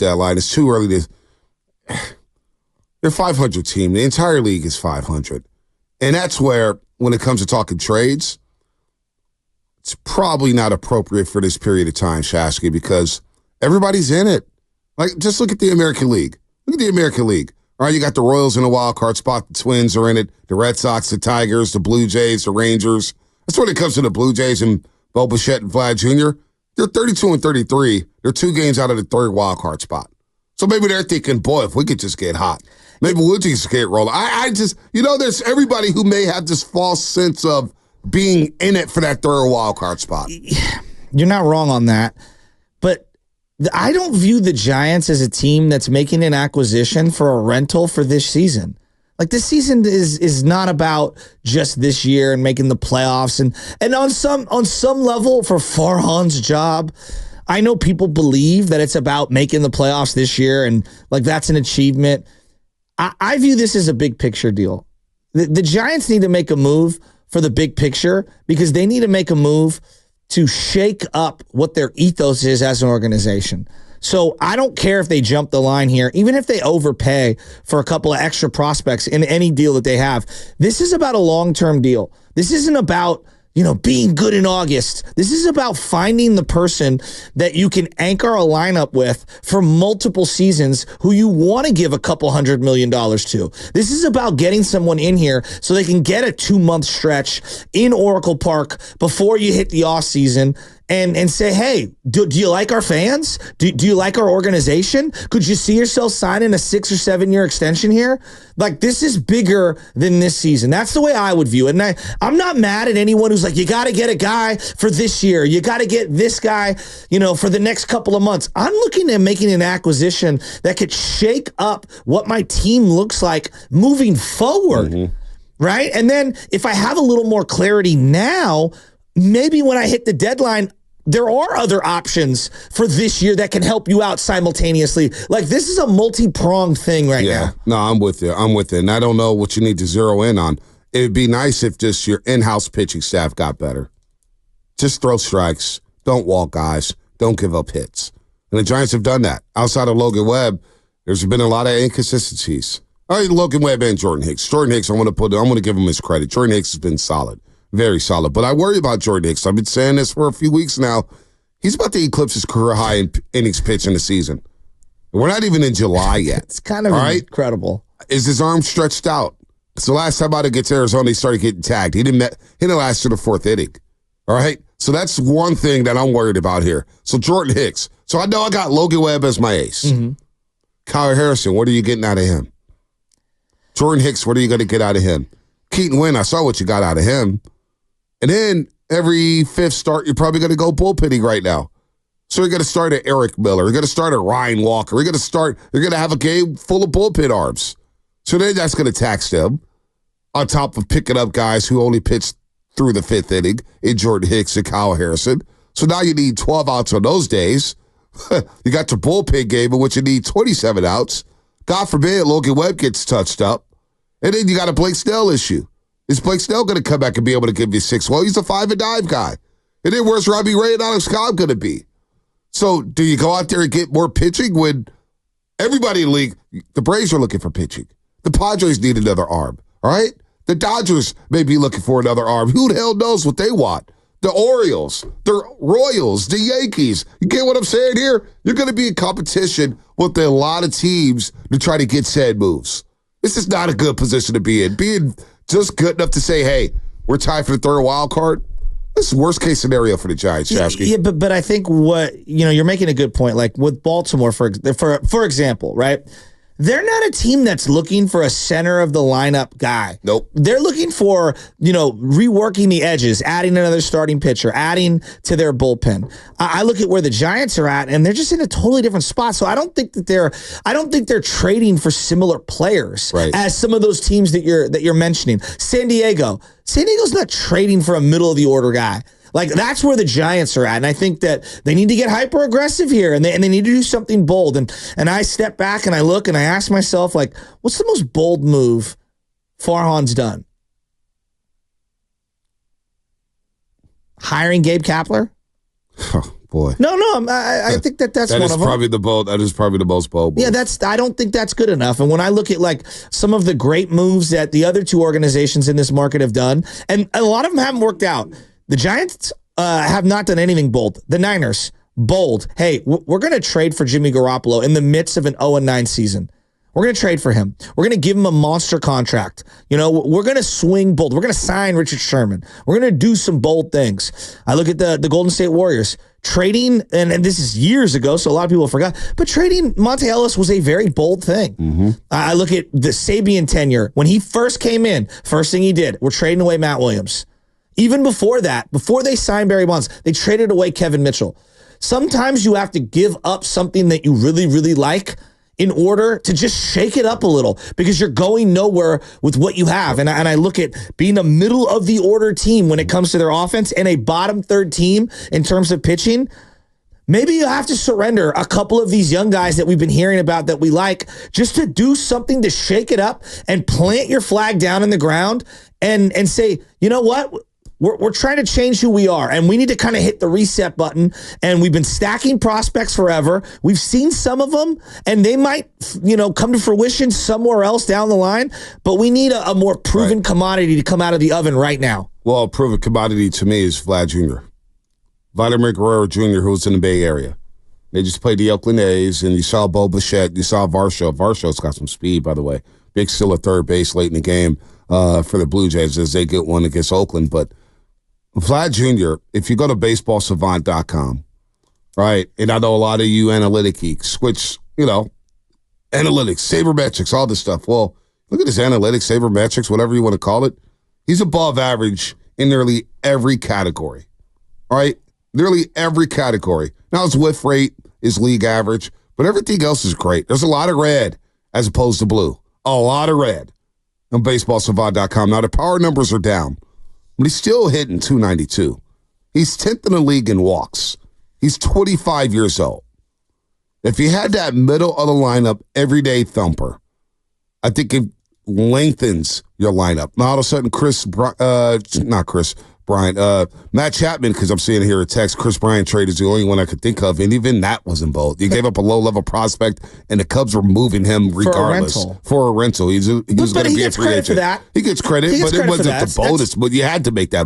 deadline. It's too early to. They're a 500 team. The entire league is 500. And that's where, when it comes to talking trades, it's probably not appropriate for this period of time, Shasky, because everybody's in it. Like, just look at the American League. Look at the American League. All right, you got the Royals in a wild card spot. The Twins are in it. The Red Sox, the Tigers, the Blue Jays, the Rangers. That's when it comes to the Blue Jays and Bo Bichette and Vlad Jr. They're 32 and 33. They're 2 games out of the third wild card spot. So maybe they're thinking, boy, if we could just get hot, maybe we'll just get rolling. I just, there's everybody who may have this false sense of being in it for that third wild card spot. You're not wrong on that. But I don't view the Giants as a team that's making an acquisition for a rental for this season. Like, this season is not about just this year and making the playoffs. And on some level, for Farhan's job, I know people believe that it's about making the playoffs this year, and like that's an achievement. I view this as a big picture deal. The Giants need to make a move for the big picture because they need to make a move to shake up what their ethos is as an organization. So I don't care if they jump the line here, even if they overpay for a couple of extra prospects in any deal that they have. This is about a long-term deal. This isn't about, being good in August. This is about finding the person that you can anchor a lineup with for multiple seasons who you want to give a couple $100 million to. This is about getting someone in here so they can get a 2-month stretch in Oracle Park before you hit the offseason and say, hey, do you like our fans? Do you like our organization? Could you see yourself signing a 6 or 7 year extension here? Like, this is bigger than this season. That's the way I would view it. And I'm not mad at anyone who's like, you got to get a guy for this year. You got to get this guy, for the next couple of months. I'm looking at making an acquisition that could shake up what my team looks like moving forward. Mm-hmm. Right? And then if I have a little more clarity now, maybe when I hit the deadline, there are other options for this year that can help you out simultaneously. Like, this is a multi-pronged thing right now. No, I'm with you. And I don't know what you need to zero in on. It would be nice if just your in-house pitching staff got better. Just throw strikes. Don't walk guys. Don't give up hits. And the Giants have done that. Outside of Logan Webb, there's been a lot of inconsistencies. All right, Logan Webb and Jordan Hicks. Jordan Hicks, I'm going to give him his credit. Jordan Hicks has been solid. Very solid. But I worry about Jordan Hicks. I've been saying this for a few weeks now. He's about to eclipse his career high in innings pitched in the season. We're not even in July yet. It's kind of incredible. Is his arm stretched out? So last time out against Arizona, he started getting tagged. He didn't last to the 4th inning. All right? So that's one thing that I'm worried about here. So Jordan Hicks. So I know I got Logan Webb as my ace. Mm-hmm. Kyle Harrison, what are you getting out of him? Jordan Hicks, what are you going to get out of him? Keaton Wynn, I saw what you got out of him. And then every 5th start, you're probably going to go bullpenning right now. So you're going to start at Eric Miller. You're going to start at Ryan Walker. You're going to have a game full of bullpen arms. So then that's going to tax them on top of picking up guys who only pitched through the 5th inning in Jordan Hicks and Kyle Harrison. So now you need 12 outs on those days. You got your bullpen game in which you need 27 outs. God forbid Logan Webb gets touched up. And then you got a Blake Snell issue. Is Blake Snell going to come back and be able to give you 6? Well, he's a 5 and dive guy. And then where's Robbie Ray and Alex Cobb going to be? So do you go out there and get more pitching when everybody in the league, the Braves are looking for pitching. The Padres need another arm, all right? The Dodgers may be looking for another arm. Who the hell knows what they want? The Orioles, the Royals, the Yankees. You get what I'm saying here? You're going to be in competition with a lot of teams to try to get said moves. This is not a good position to be in. Being just good enough to say, hey, we're tied for the third wild card. This is worst case scenario for the Giants, Chasky. Yeah, but I think you're making a good point. Like with Baltimore, for example, right? They're not a team that's looking for a center of the lineup guy. Nope. They're looking for, reworking the edges, adding another starting pitcher, adding to their bullpen. I look at where the Giants are at, and they're just in a totally different spot. So I don't think they're trading for similar players as some of those teams that you're mentioning. San Diego's not trading for a middle of the order guy. Like, that's where the Giants are at. And I think that they need to get hyper aggressive here and they need to do something bold. And I step back and I look and I ask myself, like, what's the most bold move Farhan's done? Hiring Gabe Kapler? Oh, boy. No, I think that's one of them. That is probably the most bold. Yeah, I don't think that's good enough. And when I look at like some of the great moves that the other two organizations in this market have done, and a lot of them haven't worked out. The Giants have not done anything bold. The Niners, bold. Hey, we're going to trade for Jimmy Garoppolo in the midst of an 0-9 season. We're going to trade for him. We're going to give him a monster contract. You know, we're going to swing bold. We're going to sign Richard Sherman. We're going to do some bold things. I look at the Golden State Warriors trading, and this is years ago, so a lot of people forgot, but trading Monte Ellis was a very bold thing. Mm-hmm. I look at the Sabian tenure. When he first came in, first thing he did, we're trading away Matt Williams. Even before that, before they signed Barry Bonds, they traded away Kevin Mitchell. Sometimes you have to give up something that you really, really like in order to just shake it up a little, because you're going nowhere with what you have. And I look at being a middle of the order team when it comes to their offense and a bottom third team in terms of pitching. Maybe you have to surrender a couple of these young guys that we've been hearing about that we like, just to do something to shake it up and plant your flag down in the ground and say, you know what? We're trying to change who we are, and we need to kind of hit the reset button. And we've been stacking prospects forever. We've seen some of them, and they might, come to fruition somewhere else down the line. But we need a more proven commodity to come out of the oven right now. Well, a proven commodity to me is Vlad Jr. Vladimir Guerrero Jr., who's in the Bay Area. They just played the Oakland A's, and you saw Bo Bichette, you saw Varsho. Varsho's got some speed, by the way. Big steal at third base late in the game for the Blue Jays as they get one against Oakland. But Vlad Jr., if you go to baseballsavant.com, right, and I know a lot of you analytic geeks, which, analytics, sabermetrics, all this stuff. Well, look at his analytics, sabermetrics, whatever you want to call it. He's above average in nearly every category, right? Nearly every category. Now, his whiff rate is league average, but everything else is great. There's a lot of red as opposed to blue. A lot of red on baseballsavant.com. Now, the power numbers are down, but he's still hitting 292. He's 10th in the league in walks. He's 25 years old. If you had that middle of the lineup everyday thumper, I think it lengthens your lineup. Now, all of a sudden, Matt Chapman, because I'm seeing here a text, Chris Bryant trade is the only one I could think of, and even that wasn't bold. You gave up a low-level prospect, and the Cubs were moving him regardless. For a rental. He was going to be a free agent. For that. He gets credit, but it wasn't the boldest. But you had to make that.